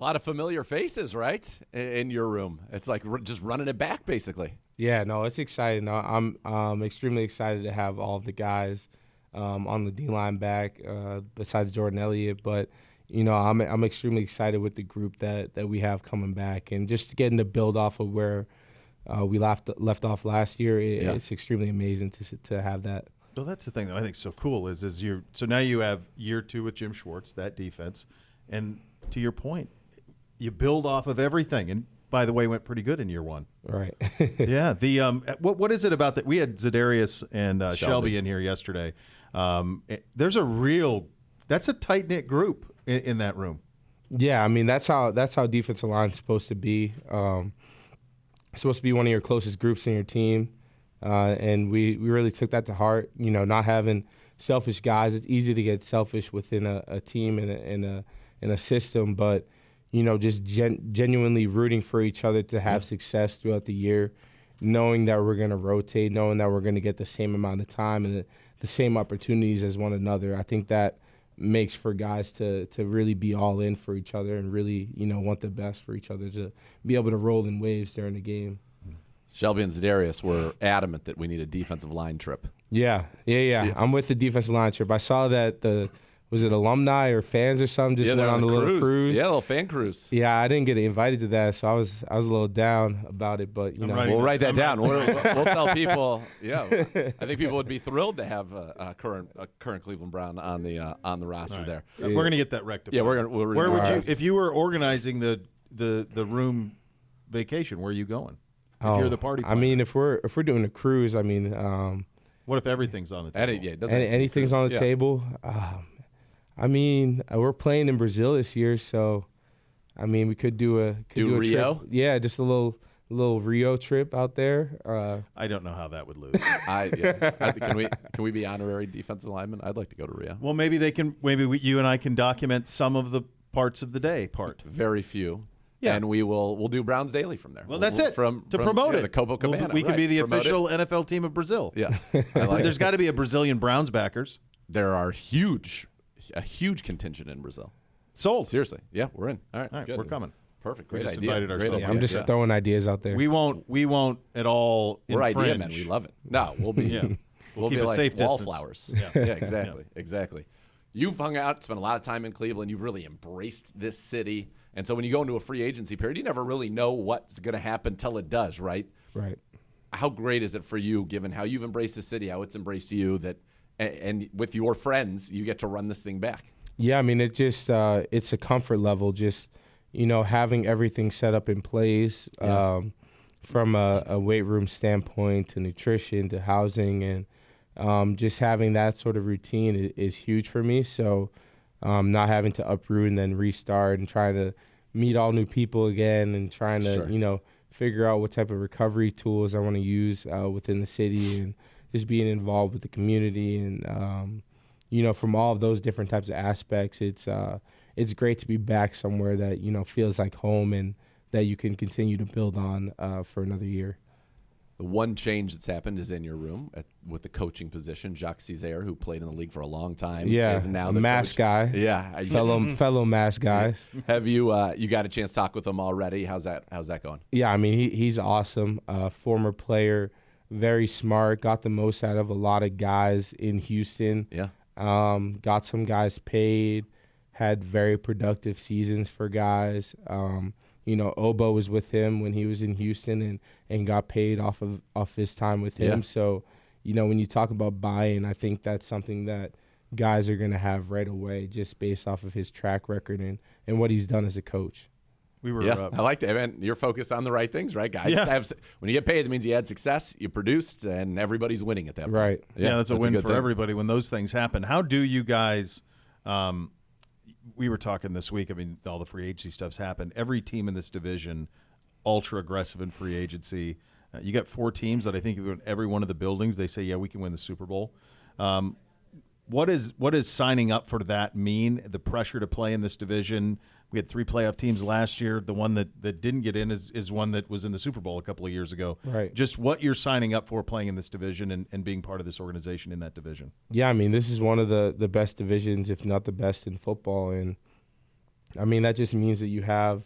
lot of familiar faces, right, in your room. It's like just running it back, basically. Yeah, no, it's exciting. I'm extremely excited to have all of the guys on the D-line back besides Jordan Elliott. But, I'm extremely excited with the group that we have coming back. And just getting to build off of where we left off last year, it's extremely amazing to have that. Well, that's the thing that I think is so cool is so now you have year 2 with Jim Schwartz, that defense. And to your point, you build off of everything. And by the way, went pretty good in year 1. Right. Yeah. The what is it about that? We had Zadarius and Shelby in here yesterday. There's that's a tight knit group in that room. Yeah, I mean that's how defensive line's supposed to be. It's supposed to be one of your closest groups in your team, and we really took that to heart. Not having selfish guys. It's easy to get selfish within a team and a system, but just genuinely rooting for each other to have success throughout the year, knowing that we're going to rotate, knowing that we're going to get the same amount of time and the same opportunities as one another. I think that makes for guys to really be all in for each other and really, want the best for each other to be able to roll in waves during the game. Shelby and Zadarius were adamant that we need a defensive line trip. Yeah. I'm with the defensive line trip. I saw that was it alumni or fans or something just went on the little cruise? Yeah, a little fan cruise. Yeah, I didn't get invited to that, so I was a little down about it. But we'll write that down. We'll tell people. Yeah, I think people would be thrilled to have a current Cleveland Brown on the roster there. We're gonna get that rectified. Yeah, where would you, if you were organizing the room vacation? Where are you going? If you're the party planner? I mean, if we're doing a cruise, I mean, what if everything's on the table? Anything's on the table. I mean, we're playing in Brazil this year, so I mean, we could do a Rio. Trip. Yeah, just a little Rio trip out there. I don't know how that would lose. Can we be honorary defensive linemen? I'd like to go to Rio. Well, maybe they can. You and I can document some of the parts of the day. Very few. Yeah, and we'll do Browns Daily from there. Well, that's it. To promote it, the Copacabana. We can be the official NFL team of Brazil. Yeah, there's got to be a Brazilian Browns backers. There are a huge contingent in Brazil. Sold. Seriously. Yeah, we're in. All right, good. We're coming. Perfect. We Great just idea. invited ourselves. Yeah, I'm just throwing ideas out there. We won't at all infringe. We're idea men. We love it. No, we'll be we'll keep be a like safe wallflowers. distance. Yeah, exactly. Exactly. You've hung out, spent a lot of time in Cleveland. You've really embraced this city. And so when you go into a free agency period, you never really know what's going to happen till it does, right? Right. How great is it for you, given how you've embraced the city, how it's embraced you, that and with your friends, you get to run this thing back? Yeah, I mean, it just it's a comfort level, just, having everything set up in place from a weight room standpoint to nutrition to housing, and just having that sort of routine is huge for me. So not having to uproot and then restart and trying to meet all new people again and trying to, figure out what type of recovery tools I want to use within the city and just being involved with the community and, from all of those different types of aspects, it's great to be back somewhere that, feels like home and that you can continue to build on for another year. The one change that's happened is in your room with the coaching position. Jacques Césaire, who played in the league for a long time, is now the mass coach. guy. Yeah, fellow mass guys. Have you got a chance to talk with him already? How's that going? Yeah, I mean he's awesome. Former player, very smart. Got the most out of a lot of guys in Houston. Yeah. Got some guys paid. Had very productive seasons for guys. Obo was with him when he was in Houston and got paid off his time with him. Yeah. So, when you talk about buy-in, I think that's something that guys are going to have right away just based off of his track record and what he's done as a coach. I like that, man. You're focused on the right things, right, guys? When you get paid, that means you had success, you produced, and everybody's winning at that point. Right. Yeah, that's a win for everybody when those things happen. How do you guys we were talking this week, I mean, all the free agency stuff's happened. Every team in this division, ultra aggressive in free agency. You got 4 teams that I think in every one of the buildings, they say, yeah, we can win the Super Bowl. What is signing up for that mean? The pressure to play in this division. We had 3 playoff teams last year. The one that didn't get in is one that was in the Super Bowl a couple of years ago. Right. Just what you're signing up for playing in this division and being part of this organization in that division. Yeah, I mean, this is one of the best divisions, if not the best in football. And, I mean, that just means that you have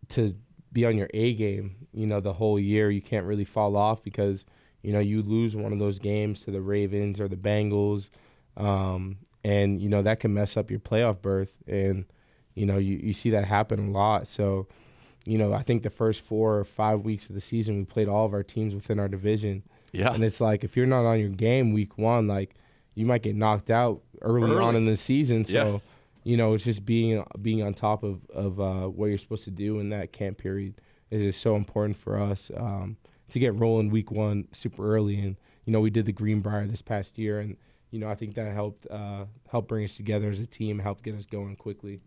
to be on your A game, the whole year. You can't really fall off because, you lose one of those games to the Ravens or the Bengals, and, that can mess up your playoff berth. And, you see that happen a lot. So, I think the first 4 or 5 weeks of the season, we played all of our teams within our division. Yeah. And it's like, if you're not on your game week 1, like, you might get knocked out early on in the season. So, it's just being on top of what you're supposed to do in that camp period is just so important for us to get rolling week 1 super early. And, we did the Greenbrier this past year, and, I think that helped bring us together as a team, helped get us going quickly.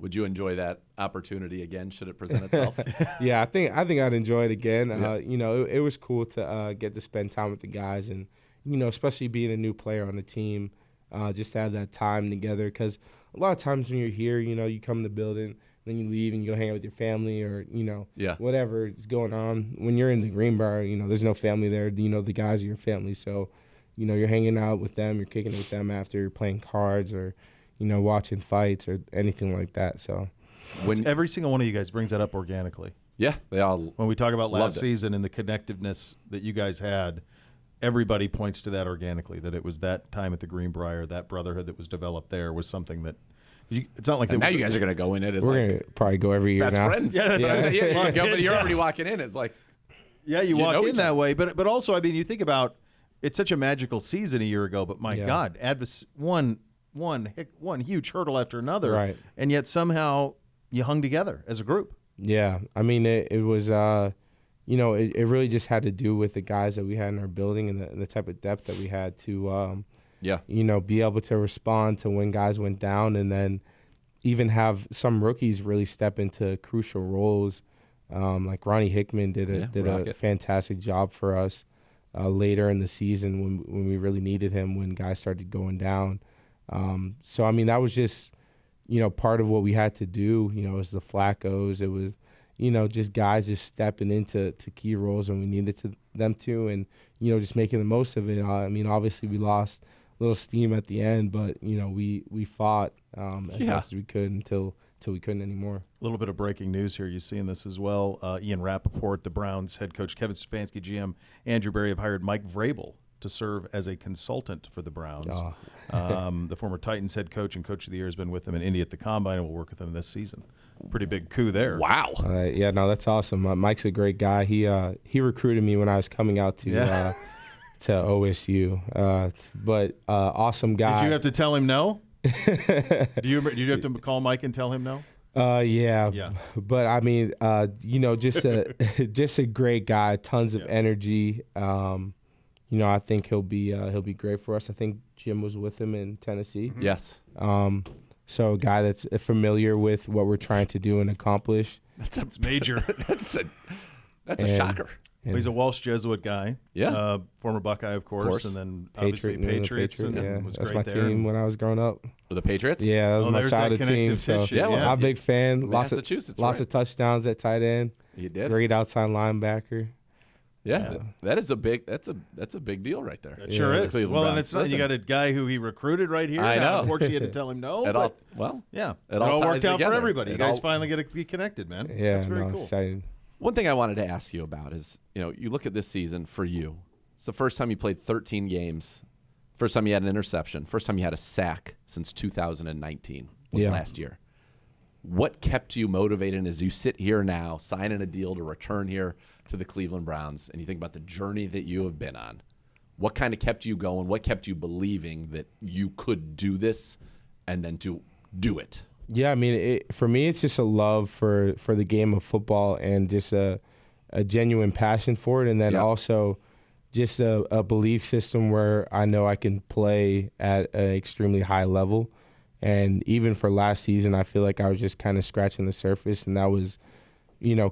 Would you enjoy that opportunity again should it present itself? Yeah, I think I'd enjoy it again. It was cool to get to spend time with the guys and, especially being a new player on the team, just to have that time together. Because a lot of times when you're here, you come in the building, then you leave and you go hang out with your family or, whatever is going on. When you're in the Greenbrier, there's no family there. The guys are your family. So, you're hanging out with them, you're kicking it with them after you're playing cards or, watching fights or anything like that. So when every single one of you guys brings that up organically. Yeah, they all. When we talk about last season and the connectiveness that you guys had, everybody points to that organically, that it was that time at the Greenbrier, that brotherhood that was developed there was something that it's not like now you guys are going to go in it as we're going to probably go every year best now. friends. Yeah, that's right. You're already walking in. It's like, you walk in that way. But also, I mean, you think about it's such a magical season a year ago, but my God, one huge hurdle after another, right? And yet somehow you hung together as a group. Yeah, I mean, it was, it really just had to do with the guys that we had in our building and the type of depth that we had to, be able to respond to when guys went down, and then even have some rookies really step into crucial roles. Like Ronnie Hickman did a fantastic job for us later in the season when we really needed him, when guys started going down. So, I mean, that was just, part of what we had to do, as the Flaccos. It was, just guys just stepping into key roles when we needed them to, and, just making the most of it. I mean, obviously we lost a little steam at the end, but, we fought as much as we could until we couldn't anymore. A little bit of breaking news here. You're seeing this as well. Ian Rappaport, the Browns head coach, Kevin Stefanski, GM, Andrew Berry have hired Mike Vrabel to serve as a consultant for the Browns. The former Titans head coach and coach of the year has been with them in Indy at the Combine and will work with them this season. Pretty big coup there. Wow. That's awesome. Mike's a great guy. He recruited me when I was coming out to OSU. But awesome guy. Did you have to tell him no? Did you have to call Mike and tell him no? Yeah. But I mean, just a great guy. Tons of energy. I think he'll be great for us. I think Jim was with him in Tennessee. Mm-hmm. Yes. So a guy that's familiar with what we're trying to do and accomplish. That's major. that's a shocker. Well, he's a Welsh Jesuit guy. Yeah. Former Buckeye, of course, and then obviously Patriots. Was that's great my there. team when I was growing up. For the Patriots? Yeah, that was my childhood team. So I'm a big fan. Lots of touchdowns at tight end. You did. Great outside linebacker. Yeah, that's a big deal right there. It sure is. Well, and it's not, you got a guy who he recruited right here. I know. Unfortunately, you had to tell him no. It all worked out for everybody. You guys finally get to be connected, man. Yeah, that's very cool. Exciting. One thing I wanted to ask you about is, you look at this season for you. It's the first time you played 13 games. First time you had an interception. First time you had a sack since 2019 was last year. What kept you motivated as you sit here now, signing a deal to return here to the Cleveland Browns, and you think about the journey that you have been on? What kind of kept you going? What kept you believing that you could do this and then to do it? Yeah, I mean, for me, it's just a love for the game of football and just a genuine passion for it, and then also just a belief system where I know I can play at an extremely high level. And even for last season, I feel like I was just kind of scratching the surface, and that was,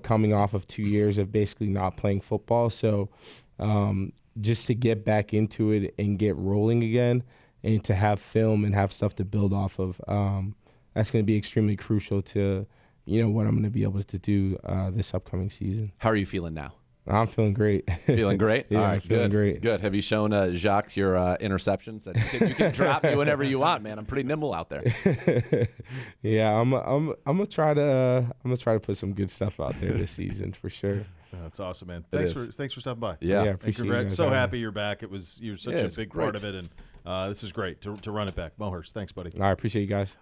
coming off of 2 years of basically not playing football. So just to get back into it and get rolling again and to have film and have stuff to build off of, that's going to be extremely crucial to, what I'm going to be able to do this upcoming season. How are you feeling now? I'm feeling great. Feeling great? Yeah, All right, I'm feeling good. great. Good. Have you shown Jacques your interceptions? That you can drop me whenever you want, man. I'm pretty nimble out there. Yeah, I'm gonna try to put some good stuff out there this season for sure. That's awesome, man. It Thanks for stopping by. Yeah. Appreciate you guys So having me. happy you're back. You're such a it's big great. part of it, and this is great to run it back. Mo Hurst, thanks, buddy. I appreciate you guys.